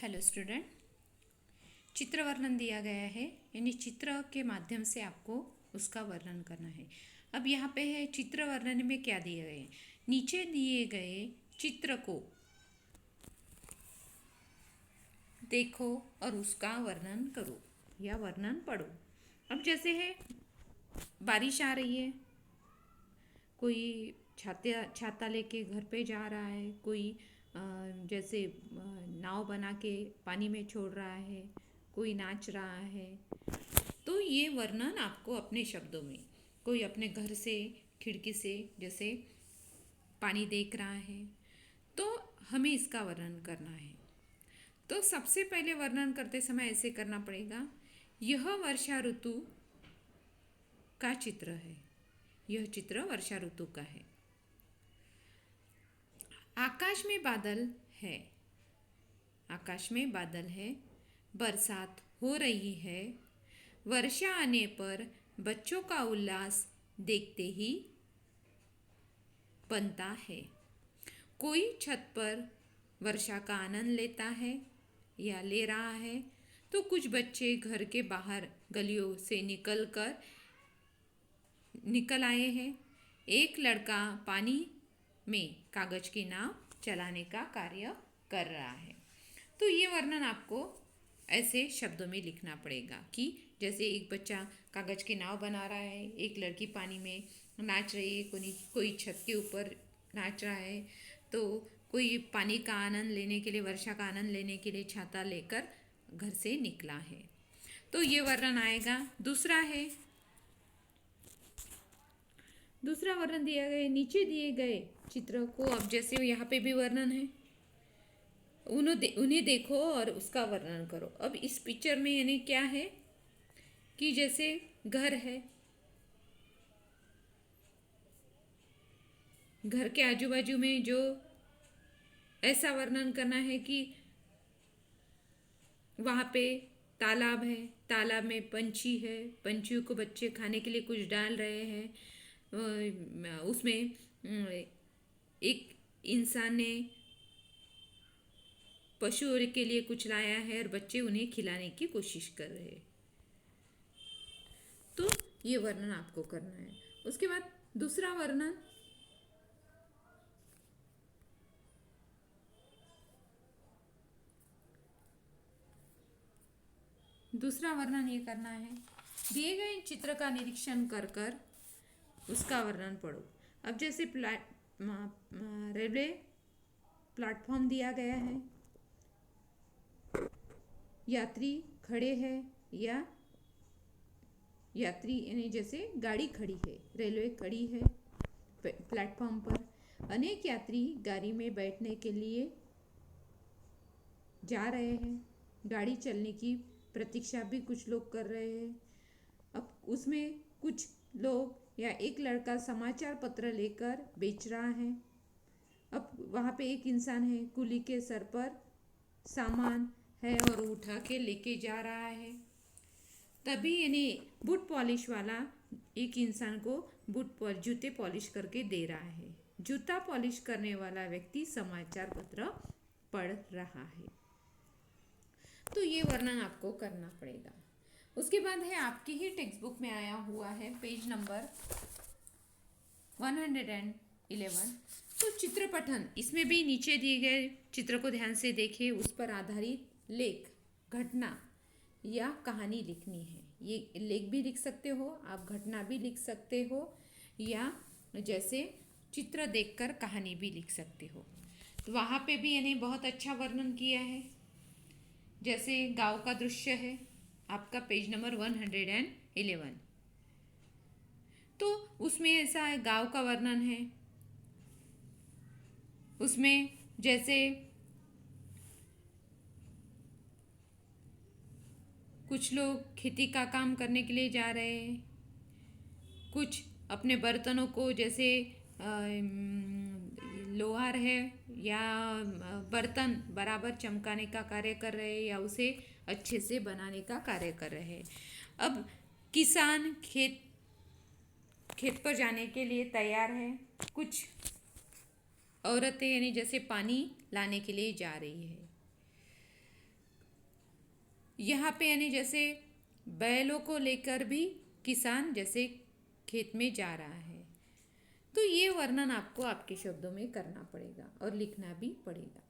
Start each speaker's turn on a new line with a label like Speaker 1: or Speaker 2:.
Speaker 1: Hello student, चित्र वर्णन दिया गया है, यानी चित्र के माध्यम से आपको उसका वर्णन करना है। अब यहाँ पे है चित्र वर्णन में क्या दिए गए, नीचे दिए गए चित्र को देखो और उसका वर्णन करो या वर्णन पढ़ो। अब जैसे है बारिश आ रही है, कोई छाता लेके घर पे जा रहा है, कोई जैसे नाव बना के पानी में छोड़ रहा है, कोई नाच रहा है। तो ये वर्णन आपको अपने शब्दों में, कोई अपने घर से खिड़की से जैसे पानी देख रहा है, तो हमें इसका वर्णन करना है। तो सबसे पहले वर्णन करते समय ऐसे करना पड़ेगा, यह वर्षा ऋतु का चित्र है, यह चित्र वर्षा ऋतु का है। आकाश में बादल है, आकाश में बादल है, बरसात हो रही है, वर्षा आने पर बच्चों का उल्लास देखते ही बनता है। कोई छत पर वर्षा का आनंद लेता है या ले रहा है, तो कुछ बच्चे घर के बाहर गलियों से निकल आए हैं। एक लड़का पानी में कागज की नाव चलाने का कार्य कर रहा है। तो ये वर्णन आपको ऐसे शब्दों में लिखना पड़ेगा कि जैसे एक बच्चा कागज की नाव बना रहा है, एक लड़की पानी में नाच रही है, कोई छत के ऊपर नाच रहा है, तो कोई पानी का आनंद लेने के लिए, वर्षा का आनंद लेने के लिए छाता लेकर घर से निकला है। तो ये वर्णन आएगा। दूसरा वर्णन दिया गया नीचे दिए गए चित्र को, अब जैसे यहाँ पे भी वर्णन है, उन्हें देखो और उसका वर्णन करो। अब इस पिक्चर में यानी क्या है कि जैसे घर है, घर के आजू बाजू में जो ऐसा वर्णन करना है कि वहाँ पे तालाब है, तालाब में पंछी है, पंछियों को बच्चे खाने के लिए कुछ डाल रहे हैं, उसमें एक इंसान ने पशुओं के लिए कुछ लाया है और बच्चे उन्हें खिलाने की कोशिश कर रहे हैं। तो ये वर्णन आपको करना है। उसके बाद दूसरा वर्णन ये करना है, दिए गए चित्र का निरीक्षण कर कर उसका वर्णन पढ़ो। अब जैसे रेलवे प्लेटफॉर्म दिया गया है, यात्री खड़े हैं या यात्री यानी जैसे गाड़ी खड़ी है, रेलवे खड़ी है प्लेटफॉर्म पर, अनेक यात्री गाड़ी में बैठने के लिए जा रहे हैं, गाड़ी चलने की प्रतीक्षा भी कुछ लोग कर रहे हैं। अब उसमें कुछ लोग या एक लड़का समाचार पत्र लेकर बेच रहा है। अब वहाँ पे एक इंसान है, कुली के सर पर सामान है और उठा के लेके जा रहा है। तभी यानी बूट पॉलिश वाला एक इंसान को जूते पॉलिश करके दे रहा है। जूता पॉलिश करने वाला व्यक्ति समाचार पत्र पढ़ रहा है। तो ये वर्णन आपको करना पड़ेगा। उसके बाद है आपकी ही टेक्स्ट बुक में आया हुआ है पेज नंबर 111। तो चित्र पठन, इसमें भी नीचे दिए गए चित्र को ध्यान से देखिए, उस पर आधारित लेख, घटना या कहानी लिखनी है। ये लेख भी लिख सकते हो आप, घटना भी लिख सकते हो, या जैसे चित्र देखकर कहानी भी लिख सकते हो। तो वहाँ पे भी यानी बहुत अच्छा वर्णन किया है। जैसे गांव का दृश्य है, आपका पेज नंबर 111। तो उसमें ऐसा है, गांव का वर्णन है, उसमें जैसे कुछ लोग खेती का काम करने के लिए जा रहे हैं, कुछ अपने बर्तनों को जैसे लोहार है या बर्तन बराबर चमकाने का कार्य कर रहे हैं या उसे अच्छे से बनाने का कार्य कर रहे हैं। अब किसान खेत पर जाने के लिए तैयार है, कुछ औरतें यानी जैसे पानी लाने के लिए जा रही है। यहाँ पे यानी जैसे बैलों को लेकर भी किसान जैसे खेत में जा रहा है, तो ये वर्णन आपको आपके शब्दों में करना पड़ेगा और लिखना भी पड़ेगा।